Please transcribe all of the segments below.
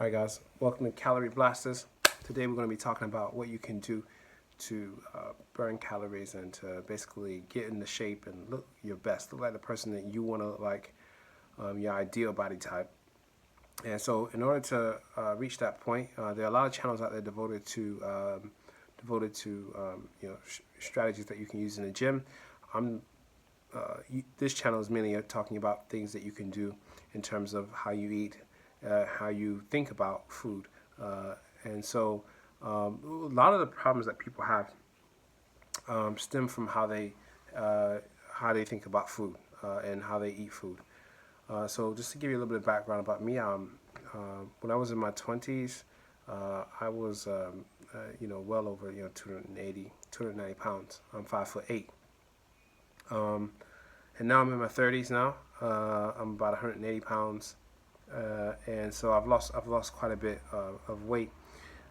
All right, guys, welcome to Calorie Blasters. Today we're going to be talking about what you can do to burn calories and to basically get into shape and look your best, look like the person that you want to look like, your ideal body type. And so, in order to reach that point, there are a lot of channels out there devoted to strategies that you can use in the gym. I'm this channel is mainly talking about things that you can do in terms of how you eat, how you think about food, and so a lot of the problems that people have stem from how they think about food and how they eat food. So just to give you a little bit of background about me, when I was in my 20s, I was well over 290 pounds. I'm 5'8". And now I'm in my 30s now. I'm about 180 pounds, and so I've lost quite a bit of weight.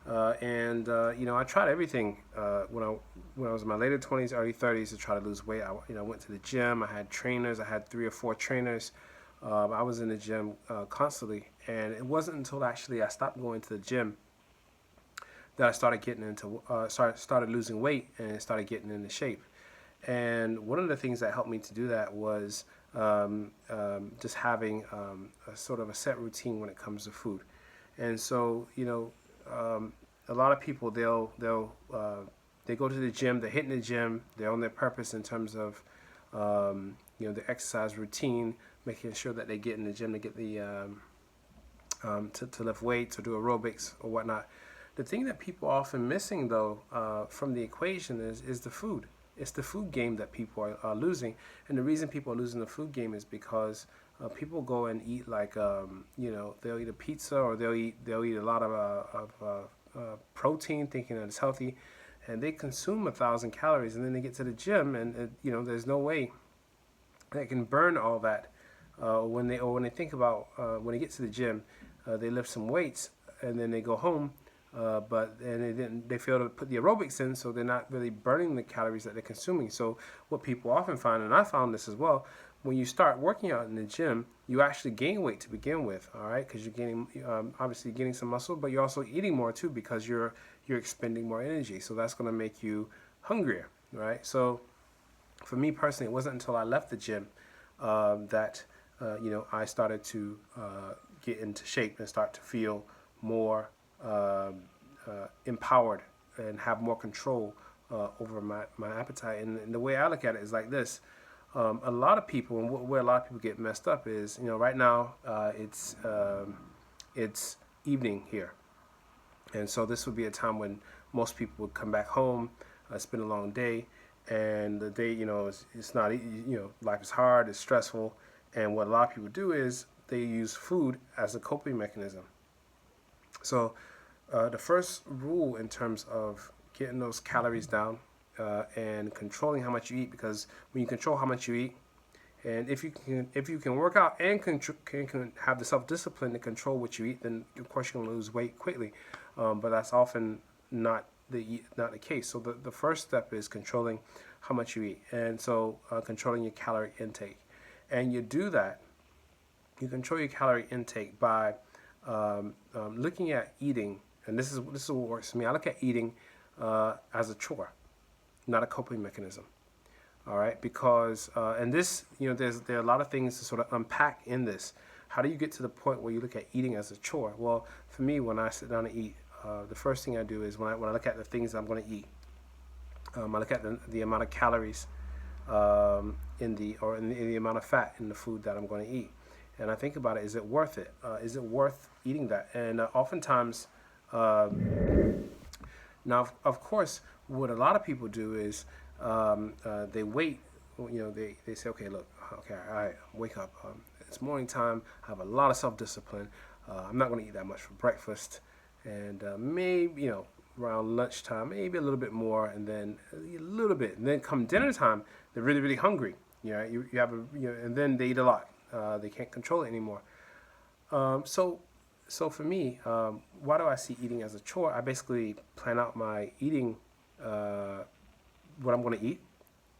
I tried everything when I was in my later 20s, early 30s to try to lose weight. I went to the gym. I had trainers. I had 3 or 4 trainers. I was in the gym constantly, and it wasn't until actually I stopped going to the gym that I started getting into started losing weight and started getting into shape. And one of the things that helped me to do that was just having a sort of a set routine when it comes to food. And so, a lot of people they go to the gym, they're hitting the gym, they're on their purpose in terms of the exercise routine, making sure that they get in the gym to get the to lift weights or do aerobics or whatnot. The thing that people are often missing though from the equation is the food. It's the food game that people are losing, and the reason people are losing the food game is because people go and eat they'll eat a pizza or they'll eat a lot of protein, thinking that it's healthy, and they consume 1,000 calories, and then they get to the gym, and there's no way they can burn all that. When they think about when they get to the gym, they lift some weights, and then they go home. They fail to put the aerobics in, so they're not really burning the calories that they're consuming. So what people often find, and I found this as well, when you start working out in the gym, you actually gain weight to begin with, all right? Because you're getting obviously getting some muscle, but you're also eating more too because you're expending more energy. So that's going to make you hungrier, right? So for me personally, it wasn't until I left the gym that I started to get into shape and start to feel more empowered and have more control over my appetite. And the way I look at it is like this. A lot of people, and where a lot of people get messed up is, right now it's evening here. And so this would be a time when most people would come back home, spend a long day, and the day, it's not, life is hard, it's stressful. And what a lot of people do is they use food as a coping mechanism. So the first rule in terms of getting those calories down and controlling how much you eat, because when you control how much you eat, and if you can work out and can have the self-discipline to control what you eat, then of course you're going to lose weight quickly. But that's often not the case. So the first step is controlling how much you eat, and so controlling your calorie intake. And you do that. You control your calorie intake by looking at eating, and this is what works for me. I look at eating as a chore, not a coping mechanism. All right, because and this, there are a lot of things to sort of unpack in this. How do you get to the point where you look at eating as a chore? Well, for me, when I sit down to eat, the first thing I do is when I look at the things I'm going to eat, I look at the amount of calories in the amount of fat in the food that I'm going to eat. And I think about it, is it worth it? Is it worth eating that? And oftentimes, now, of course, what a lot of people do is they wait. They say, okay, look, okay, all right, wake up. It's morning time. I have a lot of self-discipline. I'm not going to eat that much for breakfast. And maybe, around lunchtime, maybe a little bit more, and then a little bit. And then come dinner time, they're really, really hungry. You have and then they eat a lot. They can't control it anymore. So for me, why do I see eating as a chore? I basically plan out my eating, what I'm going to eat,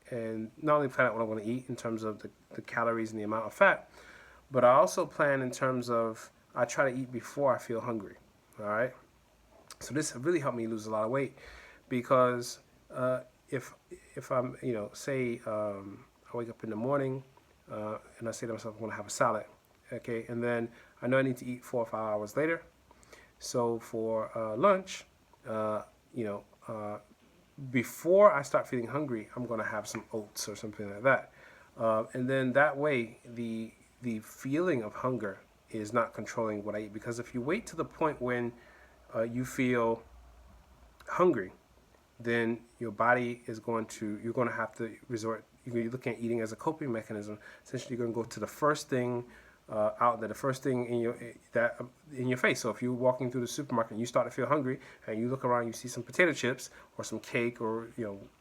and not only plan out what I'm going to eat in terms of the calories and the amount of fat, but I also plan in terms of I try to eat before I feel hungry. All right. So this really helped me lose a lot of weight because uh, if I'm, say I wake up in the morning and I say to myself, I'm going to have a salad. Okay. And then I know I need to eat 4 or 5 hours later. So for lunch, uh, you know, uh, before I start feeling hungry, I'm going to have some oats or something like that. And then that way, the feeling of hunger is not controlling what I eat. Because if you wait to the point when you feel hungry, then your body is going to, you're going to have to resort, you're looking at eating as a coping mechanism. Essentially, you're going to go to the first thing out there, the first thing in your face. So if you're walking through the supermarket and you start to feel hungry and you look around, you see some potato chips or some cake or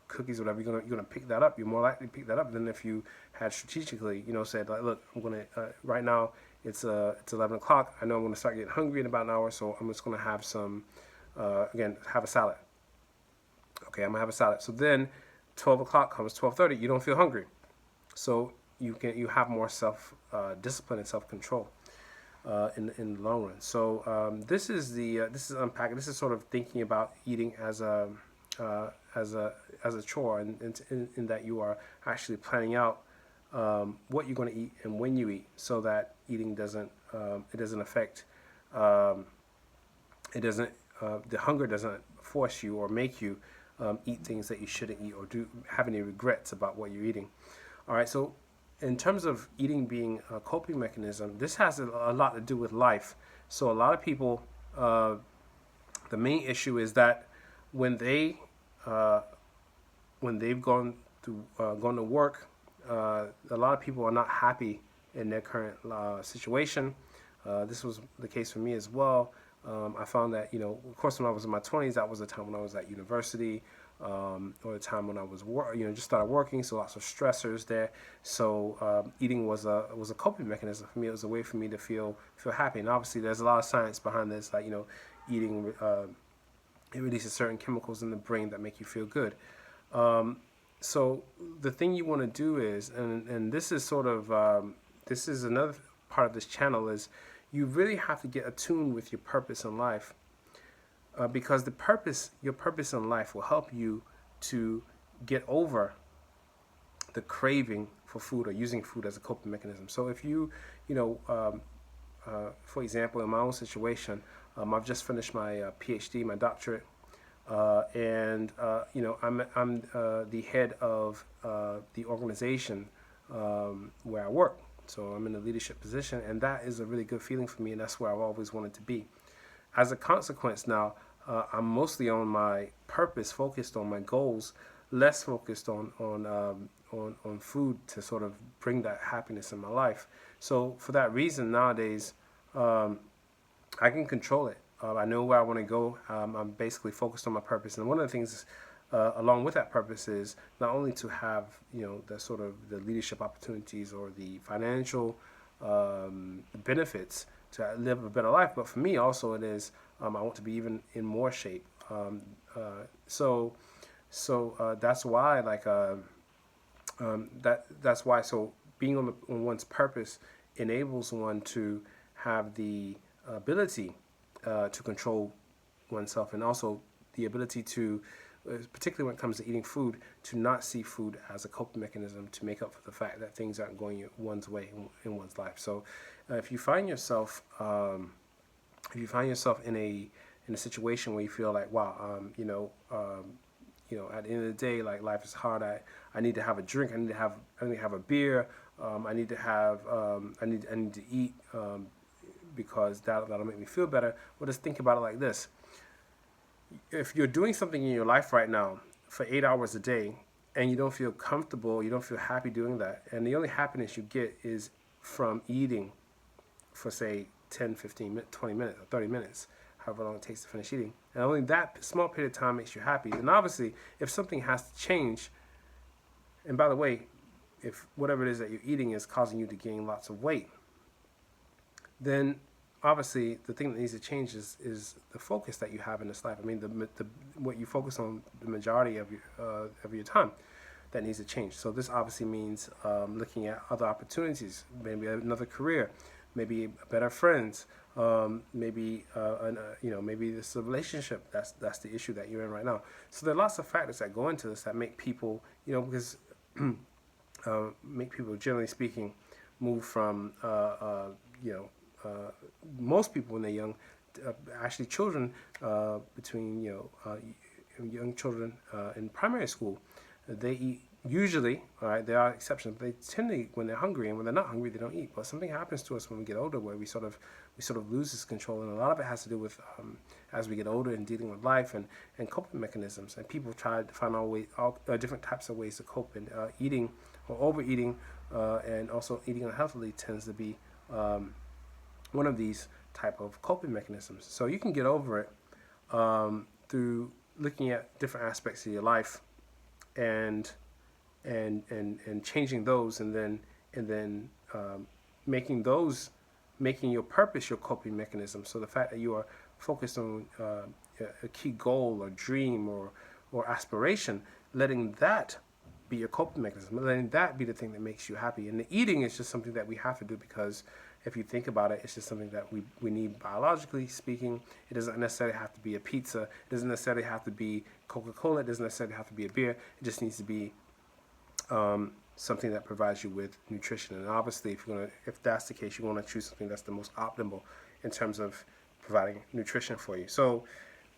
cookies or whatever, you're gonna pick that up. You're more likely to pick that up than if you had strategically said like, look, I'm gonna right now it's 11 o'clock. I know I'm gonna start getting hungry in about an hour, so I'm just gonna have some have a salad. Okay, I'm gonna have a salad. So then 12 o'clock comes, 12:30, you don't feel hungry. So you have more self discipline and self control in the long run. So this is unpacking. This is sort of thinking about eating as a chore, and in that you are actually planning out what you're going to eat and when you eat, so that eating doesn't affect it doesn't the hunger doesn't force you or make you eat things that you shouldn't eat or do have any regrets about what you're eating. All right, so in terms of eating being a coping mechanism, this has a lot to do with life. So a lot of people, the main issue is that when they when they've gone to work, a lot of people are not happy in their current situation. This was the case for me as well. I found that, of course, when I was in my 20s, that was the time when I was at university, or the time when I was just started working, so lots of stressors there. So eating was a coping mechanism for me. It was a way for me to feel happy. And obviously, there's a lot of science behind this, like eating it releases certain chemicals in the brain that make you feel good. So the thing you want to do is, and this is sort of this is another part of this channel, is you really have to get attuned with your purpose in life, because your purpose in life will help you to get over the craving for food or using food as a coping mechanism. So if for example, in my own situation, I've just finished my PhD, my doctorate, and I'm the head of the organization where I work. So I'm in a leadership position, and that is a really good feeling for me, and that's where I've always wanted to be. As a consequence, now I'm mostly on my purpose, focused on my goals, less focused on food to sort of bring that happiness in my life. So for that reason, nowadays, I can control it. I know where I want to go. I'm basically focused on my purpose, and one of the things, along with that purpose, is not only to have the sort of the leadership opportunities or the financial benefits to live a better life, but for me also it is I want to be even in more shape. So that's why that's why. So being on one's purpose enables one to have the ability to control oneself, and also the ability to, particularly when it comes to eating food, to not see food as a coping mechanism to make up for the fact that things aren't going one's way in one's life. So if you find yourself in a situation where you feel like, wow, at the end of the day, like, life is hard. I need to have a drink. I need to have a beer. I need to eat, because that'll make me feel better. Well, just think about it like this. If you're doing something in your life right now for 8 hours a day and you don't feel comfortable, you don't feel happy doing that, and the only happiness you get is from eating for, say, 10, 15, 20 minutes or 30 minutes, however long it takes to finish eating, and only that small period of time makes you happy, then obviously if something has to change, and by the way, if whatever it is that you're eating is causing you to gain lots of weight, then obviously the thing that needs to change is the focus that you have in this life. I mean, the what you focus on the majority of your time, that needs to change. So this obviously means looking at other opportunities, maybe another career, maybe better friends, maybe maybe this is a relationship that's the issue that you're in right now. So there are lots of factors that go into this that make people, because make people, generally speaking, move from most people when they're young, actually children between young children in primary school, they eat usually. All right, there are exceptions, but they tend to eat when they're hungry, and when they're not hungry, they don't eat. But something happens to us when we get older, where we sort of lose this control, and a lot of it has to do with as we get older and dealing with life and coping mechanisms. And people try to find all different types of ways to cope, and eating or overeating and also eating unhealthily tends to be one of these type of coping mechanisms. So you can get over it through looking at different aspects of your life and changing those, and then making your purpose your coping mechanism. So the fact that you are focused on a key goal or dream or aspiration, letting that be your coping mechanism, letting that be the thing that makes you happy. And the eating is just something that we have to do because if you think about it, it's just something that we need biologically speaking. It doesn't necessarily have to be a pizza. It doesn't necessarily have to be Coca-Cola. It doesn't necessarily have to be a beer. It just needs to be something that provides you with nutrition. And obviously, if that's the case, you want to choose something that's the most optimal in terms of providing nutrition for you. So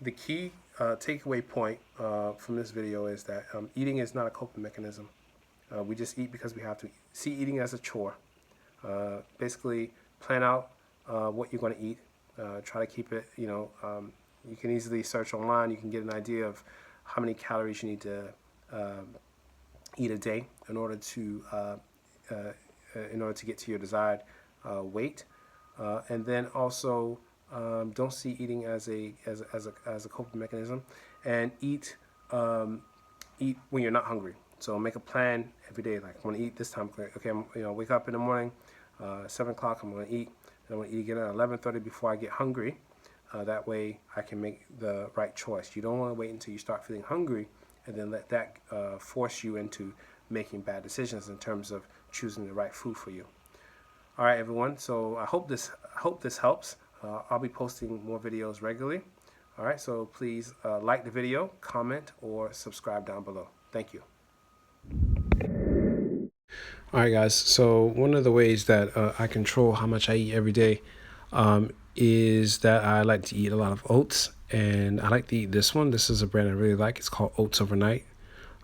the key takeaway point from this video is that eating is not a coping mechanism. We just eat because we have to. See eating as a chore. Basically, plan out what you're going to eat. Try to keep it, you can easily search online. You can get an idea of how many calories you need to eat a day in order to get to your desired weight. And then also, don't see eating as a coping mechanism, and eat when you're not hungry. So make a plan every day. Like, I'm gonna eat this time. Okay, wake up in the morning, 7 o'clock. I'm gonna eat. And I'm gonna eat again at 11:30 before I get hungry. That way, I can make the right choice. You don't want to wait until you start feeling hungry and then let that force you into making bad decisions in terms of choosing the right food for you. All right, everyone. So I hope this helps. I'll be posting more videos regularly. All right, so please like the video, comment, or subscribe down below. Thank you. All right, guys. So one of the ways that I control how much I eat every day is that I like to eat a lot of oats, and I like to eat this one. This is a brand I really like. It's called Oats Overnight.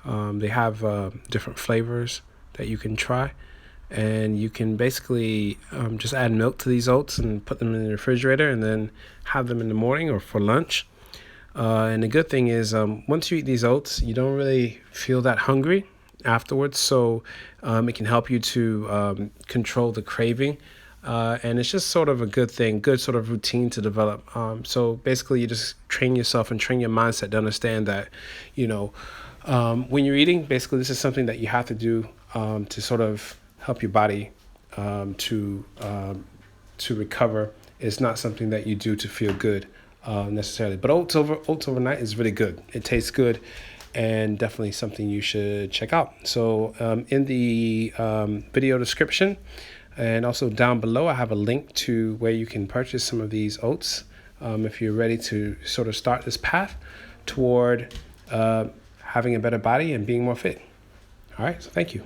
They have different flavors that you can try, and you can basically just add milk to these oats and put them in the refrigerator, and then have them in the morning or for lunch. And the good thing is, once you eat these oats, you don't really feel that hungry afterwards, so it can help you to control the craving, and it's just sort of a good sort of routine to develop. So basically, you just train yourself and train your mindset to understand that, when you're eating, basically this is something that you have to do to sort of help your body to recover. It's not something that you do to feel good necessarily. But oats overnight is really good. It tastes good, and definitely something you should check out. So in the video description and also down below, I have a link to where you can purchase some of these oats if you're ready to sort of start this path toward having a better body and being more fit. All right, so thank you.